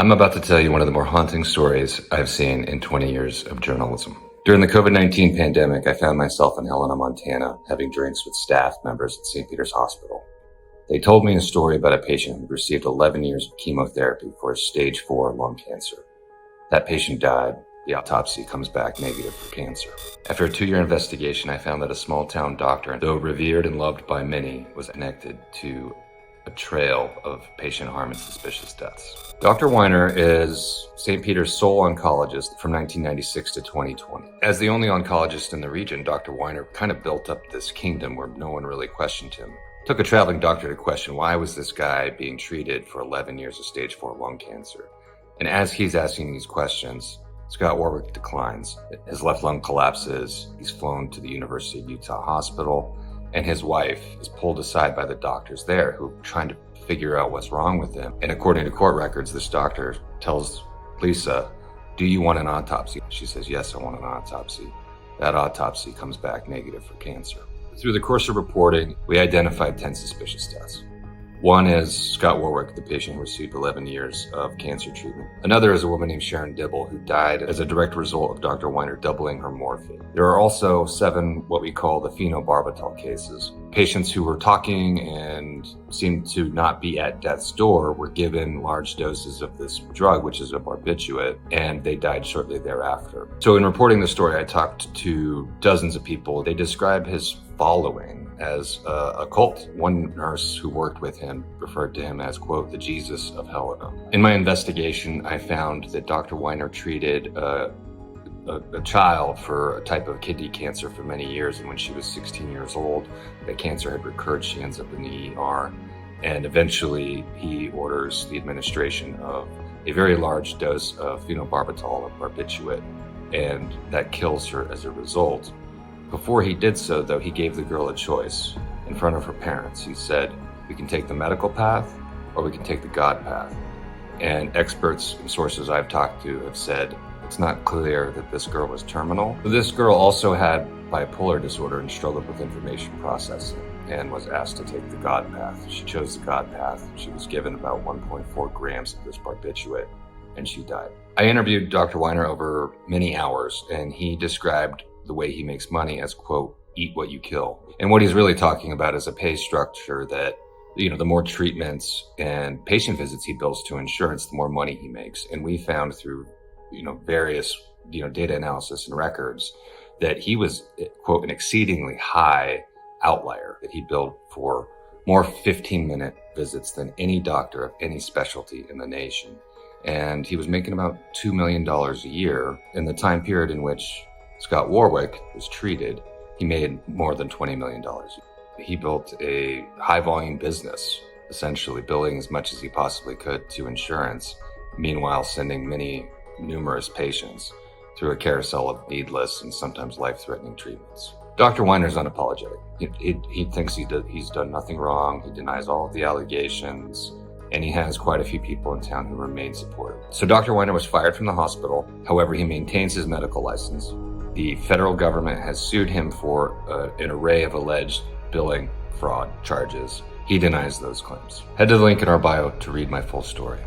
I'm about to tell you one of the more haunting stories I've seen in 20 years of journalism. During the COVID-19 pandemic, I found myself in Helena, Montana, having drinks with staff members at St. Peter's Hospital. They told me a story about a patient who received 11 years of chemotherapy for stage 4 lung cancer. That patient died. The autopsy comes back negative for cancer. After a 2-year investigation, I found that a small-town doctor, though revered and loved by many, was connected to a trail of patient harm and suspicious deaths. Dr. Weiner is St. Peter's sole oncologist from 1996 to 2020. As the only oncologist in the region, Dr. Weiner kind of built up this kingdom where no one really questioned him. It took a traveling doctor to question why was this guy being treated for 11 years of stage 4 lung cancer. And as he's asking these questions, Scott Warwick declines. His left lung collapses. He's flown to the University of Utah Hospital, and his wife is pulled aside by the doctors there who are trying to figure out what's wrong with him. And according to court records, this doctor tells Lisa, "Do you want an autopsy?" She says, "Yes, I want an autopsy." That autopsy comes back negative for cancer. Through the course of reporting, we identified 10 suspicious deaths. One is Scott Warwick, the patient who received 11 years of cancer treatment. Another is a woman named Sharon Dibble, who died as a direct result of Dr. Weiner doubling her morphine. There are also 7 what we call the phenobarbital cases. Patients who were talking and seemed to not be at death's door were given large doses of this drug, which is a barbiturate, and they died shortly thereafter. So in reporting the story, I talked to dozens of people. They describe his following as a cult. One nurse who worked with him referred to him as, quote, the Jesus of Helena. In my investigation, I found that Dr. Weiner treated a child for a type of kidney cancer for many years, and when she was 16 years old, the cancer had recurred. She ends up in the ER, and eventually he orders the administration of a very large dose of phenobarbital, a barbiturate, and that kills her as a result. Before he did so, though, he gave the girl a choice in front of her parents. He said, "We can take the medical path or we can take the God path." And experts and sources I've talked to have said it's not clear that this girl was terminal. This girl also had bipolar disorder and struggled with information processing and was asked to take the God path. She chose the God path. She was given about 1.4 grams of this barbiturate, and she died. I interviewed Dr. Weiner over many hours, and he described the way he makes money as, quote, eat what you kill. And what he's really talking about is a pay structure that, the more treatments and patient visits he bills to insurance, the more money he makes. And we found through, various, data analysis and records that he was, quote, an exceedingly high outlier, that he billed for more 15-minute visits than any doctor of any specialty in the nation. And he was making about $2 million a year. In the time period in which Scott Warwick was treated, he made more than $20 million. He built a high-volume business, essentially billing as much as he possibly could to insurance, meanwhile sending numerous patients through a carousel of needless and sometimes life-threatening treatments. Dr. Weiner is unapologetic. He thinks he's done nothing wrong. He denies all of the allegations, and he has quite a few people in town who remain supportive. So Dr. Weiner was fired from the hospital. However, he maintains his medical license. The federal government has sued him for an array of alleged billing fraud charges. He denies those claims. Head to the link in our bio to read my full story.